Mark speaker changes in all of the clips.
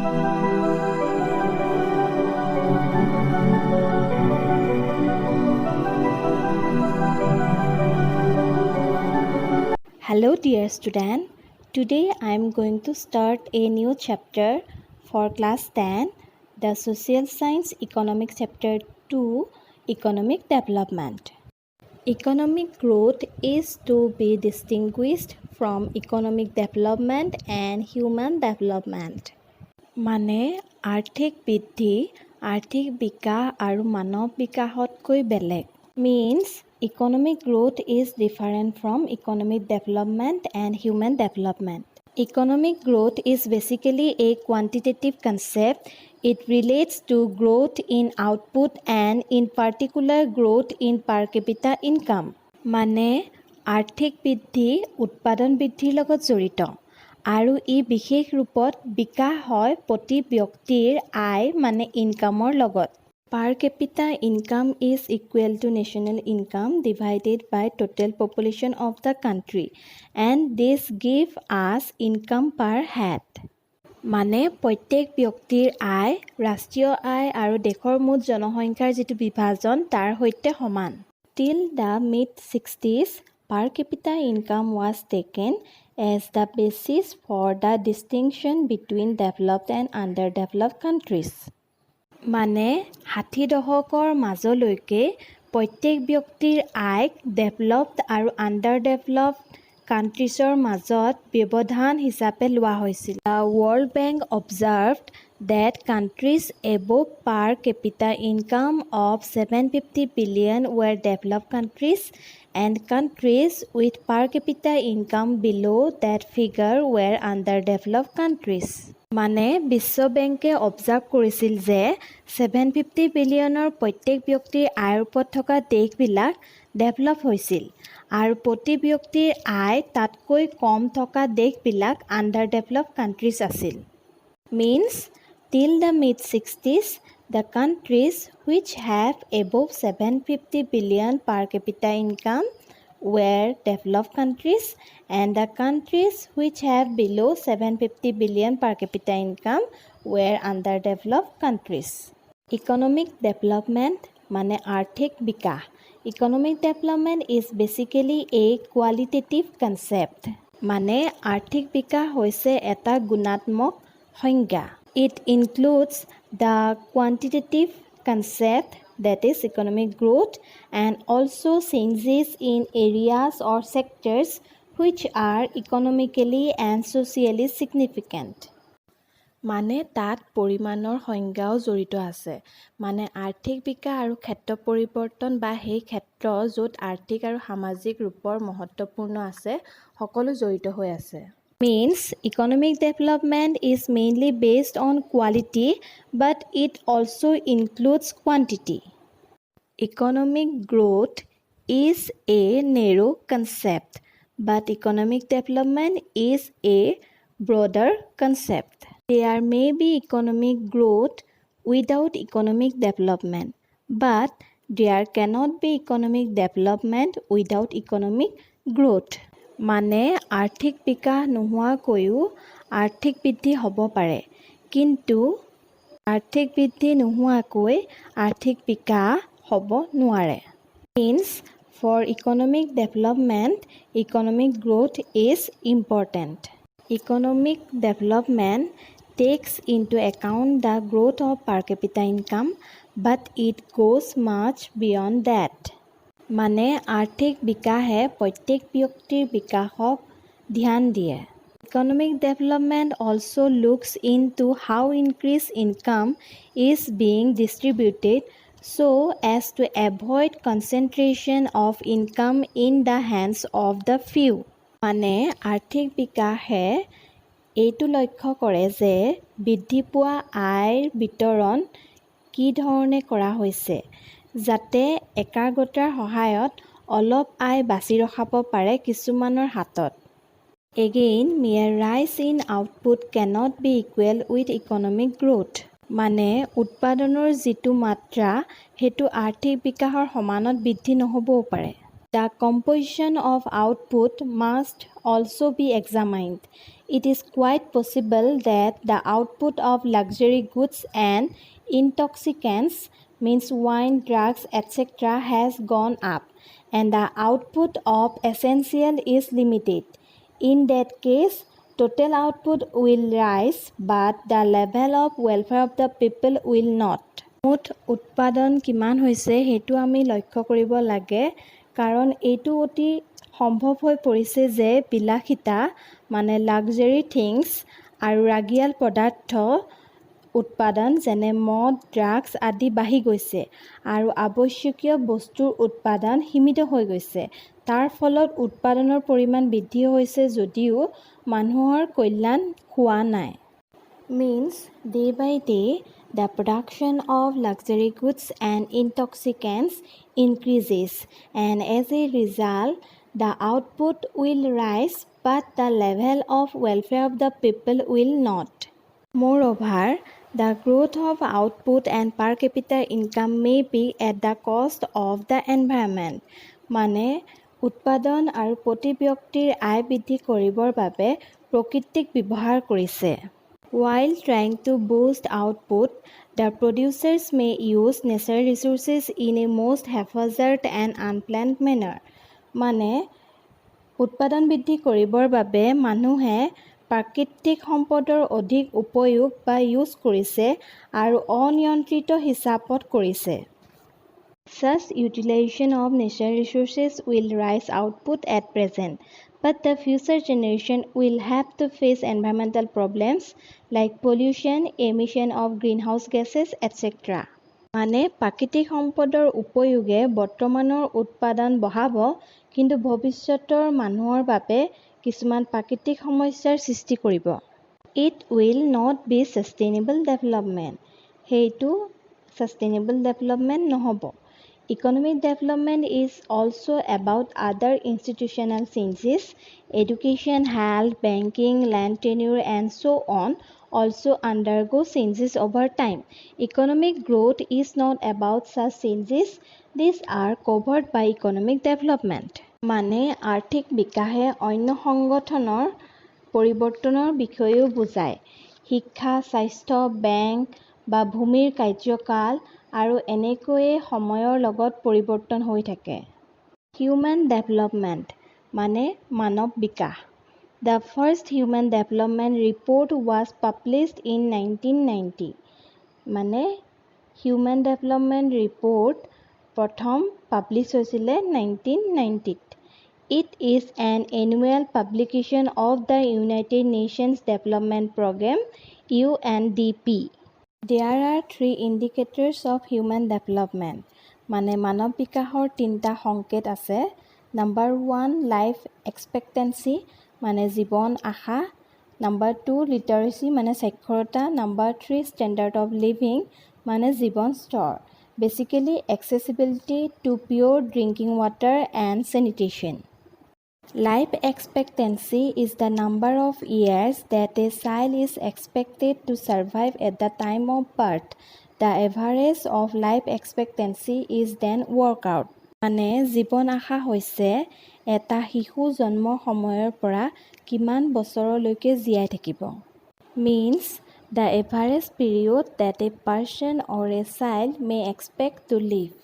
Speaker 1: Hello dear student, today I am going to start a new chapter for class 10, the Social Science Economic Chapter 2, Economic Development. Economic growth is to be distinguished from economic development and human development. মানে আৰ্থিক বৃদ্ধি, আৰ্থিক বিকাশ আৰু মানৱ বিকাশতকৈ বেলেগ. Means economic growth is different from economic development and human development. Economic growth is basically a quantitative concept. It relates to growth in output and in particular growth in per capita income. মানে আৰ্থিক বৃদ্ধি উৎপাদন বৃদ্ধিৰ লগত জড়িত আৰু ই বিশেষ ৰূপত বিকাশ হয় প্ৰতি ব্যক্তিৰ আয় মানে ইনকামৰ লগত. Per capita income is equal to national income divided by total population of the country and this gives us income per head. মানে প্ৰত্যেক ব্যক্তিৰ আয় ৰাষ্ট্ৰীয় আয় আৰু দেশৰ মুঠ জনসংখ্যাৰ যিটো বিভাজন তাৰ সৈতে সমান. Till the mid-60s, per capita income was taken as the basis for the distinction between developed and underdeveloped countries. মানে 60 দশকৰ মাজলৈকে প্ৰত্যেক ব্যক্তিৰ আয়ক ডেভেলপড আৰু আণ্ডাৰডেভেলপড কাণ্ট্ৰিজৰ মাজত ব্যৱধান হিচাপে লোৱা হৈছিল. The World Bank observed that countries above per capita income of 750 billion were developed countries and countries with per capita income below that figure were underdeveloped countries. মানে বিশ্ব বেংকে অবজাৰ্ভ কৰিছিল যে 750 বিলিয়নৰ প্ৰত্যেক ব্যক্তিৰ আয়ৰ ওপৰত থকা দেশবিলাক ডেভেলপ হৈছিল আৰু প্ৰতি ব্যক্তিৰ আয় তাতকৈ কম থকা দেশবিলাক আণ্ডাৰডেভেলপড কাণ্ট্ৰিজ আছিল. Means till the mid-60s, the countries which have above 750 billion per capita income were developed countries and the countries which have below 750 billion per capita income were underdeveloped countries. Economic development মানে আৰ্থিক বিকাশ. Economic development is basically a qualitative concept. মানে আৰ্থিক বিকাশ হৈছে এটা গুণাত্মক সংজ্ঞা. It includes the quantitative concept that is economic growth and also changes in areas or sectors which are economically and socially significant. মানে তাত পৰিমাণৰ সংজ্ঞাও জড়িত আছে. মানে আৰ্থিক বিকাশ আৰু ক্ষেত্ৰ পৰিৱৰ্তন বা সেই ক্ষেত্ৰ য'ত আৰ্থিক আৰু সামাজিক ৰূপৰ মহত্বপূৰ্ণ আছে সকলো জড়িত হৈ আছে. Means economic development is mainly based on quality but it also includes quantity. Economic growth is a narrow concept but economic development is a broader concept. There may be economic growth without economic development but there cannot be economic development without economic growth. মানে আৰ্থিক বিকাশ নোহোৱাকৈও আৰ্থিক বৃদ্ধি হ'ব পাৰে কিন্তু আৰ্থিক বৃদ্ধি নোহোৱাকৈ আৰ্থিক বিকাশ হ'ব নোৱাৰে. Means for economic development, economic growth is important. Economic development takes into account the growth of per capita income but it goes much beyond that. মানে আৰ্থিক বিকাশে প্ৰত্যেক ব্যক্তিৰ বিকাশক ধ্যান দিয়ে. Economic development also looks into how increased income is being distributed so as to avoid concentration of income in the hands of the few. মানে আৰ্থিক বিকাশে এইটো লক্ষ্য কৰে যে বৃদ্ধি পোৱা আয়ৰ বিতৰণ কি ধৰণে কৰা হৈছে যাতে একাগ্ৰতাৰ সহায়ত অলপ আয় বাছি ৰখাব পাৰে কিছুমানৰ হাতত. Again, mere rise in output cannot be equal with economic growth. মানে উৎপাদনৰ যিটো মাত্ৰা সেইটো আৰ্থিক বিকাশৰ সমানত বৃদ্ধি নহ'বও পাৰে. The composition of output must also be examined. It is quite possible that the output of luxury goods and intoxicants, means wine, drugs, etc., has gone up, and the output of essential is limited. In that case, total output will rise, but the level of welfare of the people will not. মুঠ উৎপাদন কিমান হৈছে সেইটো আমি লক্ষ্য কৰিব লাগে, কাৰণ এইটো অতি সম্ভৱ হৈ পৰিছে যে বিলাসিতা মানে লাক্সাৰী থিংছ আৰু ৰাগিয়াল পদাৰ্থ উৎপাদন যেনে মদ, ড্ৰাগছ আদি বাঢ়ি গৈছে আৰু আৱশ্যকীয় বস্তুৰ উৎপাদন সীমিত হৈ গৈছে। তাৰ ফলত উৎপাদনৰ পৰিমাণ বৃদ্ধি হৈছে যদিও মানুহৰ কল্যাণ হোৱা নাই। Means day by day the production of luxury goods and intoxicants increases, and as a result the output will rise but the level of welfare of the people will not. Moreover, the growth of output and per capita income may be at the cost of the environment. মানে উৎপাদন আৰু প্ৰতি ব্যক্তিৰ আয় বৃদ্ধি কৰিবৰ বাবে প্ৰকৃতিক ব্যৱহাৰ কৰিছে। While trying to boost output, the producers may use natural resources in a most haphazard and unplanned manner. মানে উৎপাদন বৃদ্ধি কৰিবৰ বাবে মানুহে প্ৰাকৃতিক সম্পদৰ অধিক উপয়োগ বা ইউজ কৰিছে আৰু অনিয়ন্ত্ৰিত হিচাপত কৰিছে। Such utilization of natural resources will rise output at present, but the future generation will have to face environmental problems like pollution, emission of greenhouse gases, etc. মানে প্ৰাকৃতিক সম্পদৰ উপয়োগে বৰ্তমানৰ উৎপাদন বঢ়াব, কিন্তু ভৱিষ্যতৰ মানুহৰ বাবে কিছুমান প্ৰাকৃতিক সমস্যাৰ সৃষ্টি কৰিব। It will not be sustainable development. সেইটো sustainable development নহ'ব। Economic development is also about other institutional changes. Education, health, banking, land tenure, and so on also undergo changes over time. Economic growth is not about such changes. These are covered by economic development. মানে আৰ্থিক বিকাশে অন্য সংগঠনৰ পৰিৱৰ্তনৰ বিষয়েও বুজায়। শিক্ষা, স্বাস্থ্য, বেংক বা ভূমিৰ কাৰ্যকাল আৰু এনেকৈয়ে সময়ৰ লগত পৰিৱৰ্তন হৈ থাকে। হিউমেন ডেভেলপমেণ্ট মানে মানৱ বিকাশ। The first Human Development Report was published in 1990. মানে Human Development Report প্ৰথম পাব্লিছ হৈছিলে 1990ত। It is an annual publication of the United Nations Development Programme UNDP. There are 3 indicators of human development. মানে মানৱ বিকাশৰ 3টা সংকেত আছে। Number 1 লাইফ এক্সপেক্টেন্সি মানে জীৱন আশা। Number 2 লিটাৰেচি মানে সাক্ষৰতা। Number 3 ষ্টেণ্ডাৰ্ড অফ লিভিং মানে জীৱন স্তৰ। Basically accessibility to pure drinking water and sanitation. Life expectancy is the number of years that a child is expected to survive at the time of birth. The average of life expectancy is then worked out. মানে জীৱন আশা হৈছে এটা শিশু জন্মৰ সময়ৰ পৰা কিমান বছৰলৈকে জীয়াই থাকিব। Means the average period that a person or a child may expect to live.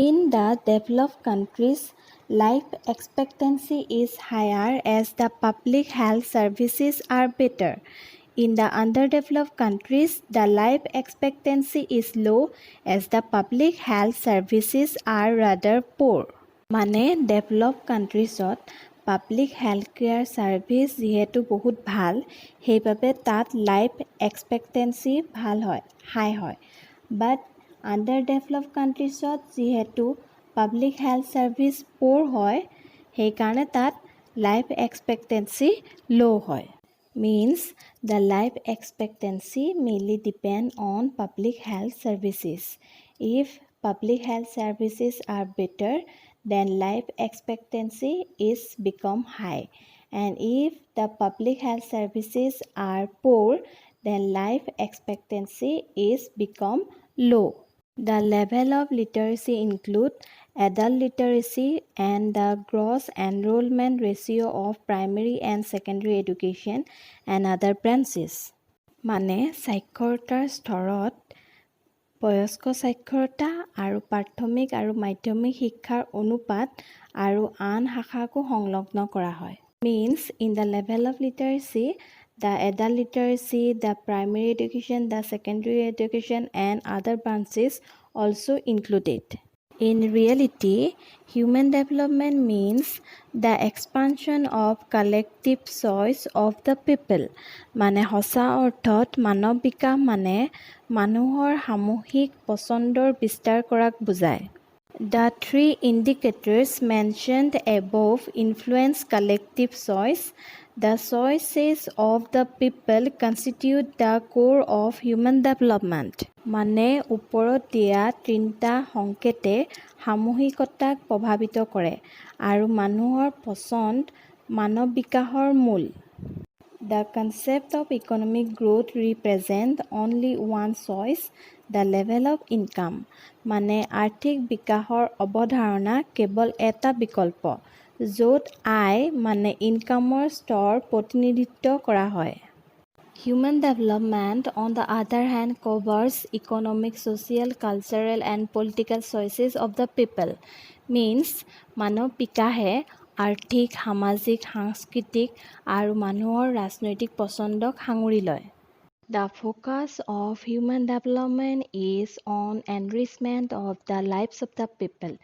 Speaker 1: In the developed countries, life expectancy is higher as the public health services are better. In the underdeveloped countries, the life expectancy is low as the public health services are rather poor. মানে develop কাণ্ট্ৰিজত public health care services যিহেতু বহুত ভাল, সেইবাবে তাত life expectancy ভাল হয়, হাই হয়। বাট আণ্ডাৰ ডেভেলপ কাণ্ট্ৰিজত যিহেতু পাব্লিক হেল্থ ছাৰ্ভিচ প'ৰ হয়, সেইকাৰণে তাত লাইফ এক্সপেক্টেন্সি ল' হয়। Means the life expectancy mainly depend on public health services. If public health services are better, then life expectancy is become high, and if the public health services are poor, then life expectancy is become low. The level of literacy include adult literacy, and the gross enrollment ratio of primary and secondary education and other branches. মানে সাক্ষৰতাৰ স্তৰত বয়স্ক সাক্ষৰতা আৰু প্ৰাথমিক আৰু মাধ্যমিক শিক্ষাৰ অনুপাত আৰু আন শাখাকো সংলগ্ন কৰা হয়। Means in the level of literacy, the adult literacy, the primary education, the secondary education and other branches also included. In reality, human development means the expansion of collective choice of the people. মানে সঁচা অৰ্থত মানৱ বিকাশ মানে মানুহৰ সামূহিক পছন্দৰ বিস্তাৰ কৰাক বুজায়। The three indicators mentioned above influence collective choice. The choices of the people constitute the core of human development. মানে ওপৰত দিয়া তিনিটা সংকেতে সামূহিকতাক প্ৰভাৱিত কৰে আৰু মানুহৰ পছন্দ মানৱ বিকাশৰ মূল। The concept of economic growth represents only one choice, the level of income. মানে আৰ্থিক বিকাশৰ অৱধাৰণা কেৱল এটা বিকল্প, য'ত আয় মানে ইনকামৰ স্তৰ প্ৰতিনিধিত্ব কৰা হয়। Human development, on the other hand, covers economic, social, cultural, and political choices of the people. Means, মানৱ বিকাশে আৰ্থিক, সামাজিক, সাংস্কৃতিক আৰু মানুহৰ ৰাজনৈতিক পছন্দক সাঙুৰি লয়। The focus of human development is on enrichment of the lives of the people.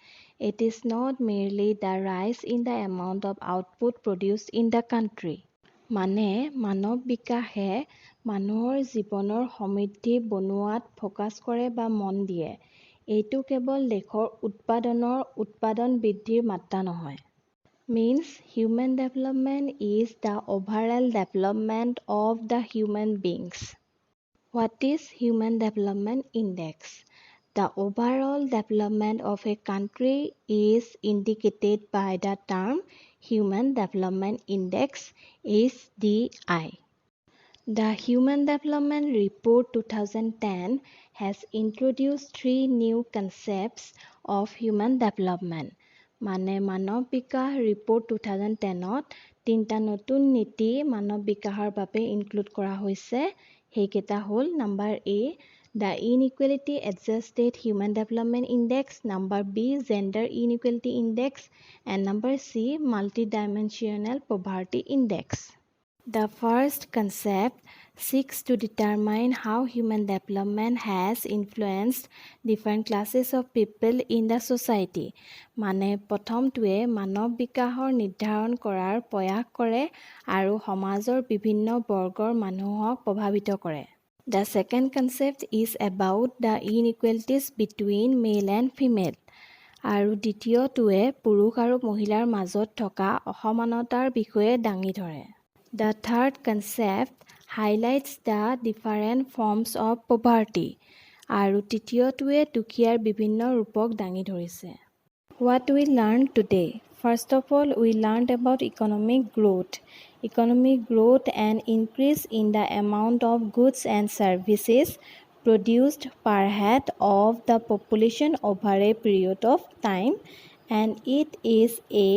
Speaker 1: It is not merely the rise in the amount of output produced in the country. মানে মানৱ বিকাশে মানুহৰ জীৱনৰ সমৃদ্ধি বনোৱাত ফ'কাছ কৰে বা মন দিয়ে। এইটো কেৱল দেশৰ উৎপাদন বৃদ্ধিৰ মাত্ৰা নহয়। Means human development is the overall development of the human beings. What is Human Development Index? The overall development of a country is indicated by the term Human Development Index HDI. The Human Development Report 2010 has introduced three new concepts of human development. মানে মানৱ বিকাশ report 2010ত তিনিটা নতুন নীতি মানৱ বিকাশৰ বাবে include কৰা হৈছে। সেইকেইটা হ'ল number A, the Inequality Adjusted Human Development Index, number B, Gender Inequality Index, and number C, Multidimensional Poverty Index. The first concept seeks to determine how human development has influenced different classes of people in the society. মানে প্ৰথমটোৱে মানৱ বিকাশৰ নিৰ্ধাৰণ কৰাৰ প্ৰয়াস কৰে আৰু সমাজৰ বিভিন্ন বৰ্গৰ মানুহক প্ৰভাৱিত কৰে। The second concept is about the inequalities between male and female. আৰু দ্বিতীয়টোৱে পুৰুষ আৰু মহিলাৰ মাজত থকা অসমানতাৰ বিষয়ে দাঙি ধৰে। The third concept highlights the different forms of poverty. আৰু তৃতীয়টোৱে দুখীয়াৰ বিভিন্ন ৰূপক দাঙি ধৰিছে। What we learned today? First of all, we learned about economic growth. Economic growth and increase in the amount of goods and services produced per head of the population over a period of time, and it is a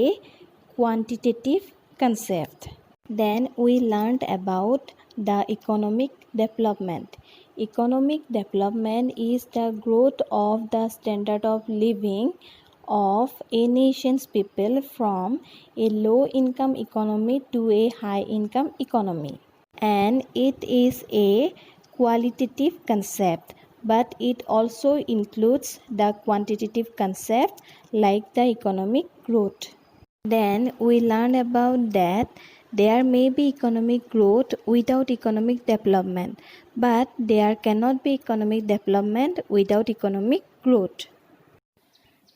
Speaker 1: quantitative concept. Then we learned about the economic development. Economic development is the growth of the standard of living of a nation's people from a low-income economy to a high-income economy. And it is a qualitative concept, but it also includes the quantitative concept like the economic growth. Then we learned about that there may be economic growth without economic development, but there cannot be economic development without economic growth.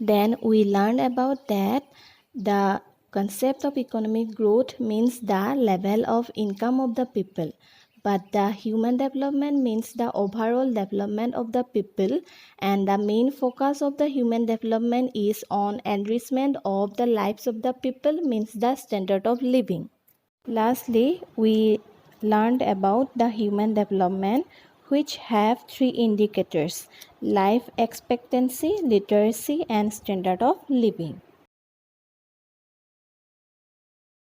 Speaker 1: Then we learned about that the concept of economic growth means the level of income of the people, but the human development means the overall development of the people, and the main focus of the human development is on enrichment of the lives of the people, means the standard of living. Lastly, we learned about the human development which have three indicators: life expectancy, literacy, and standard of living.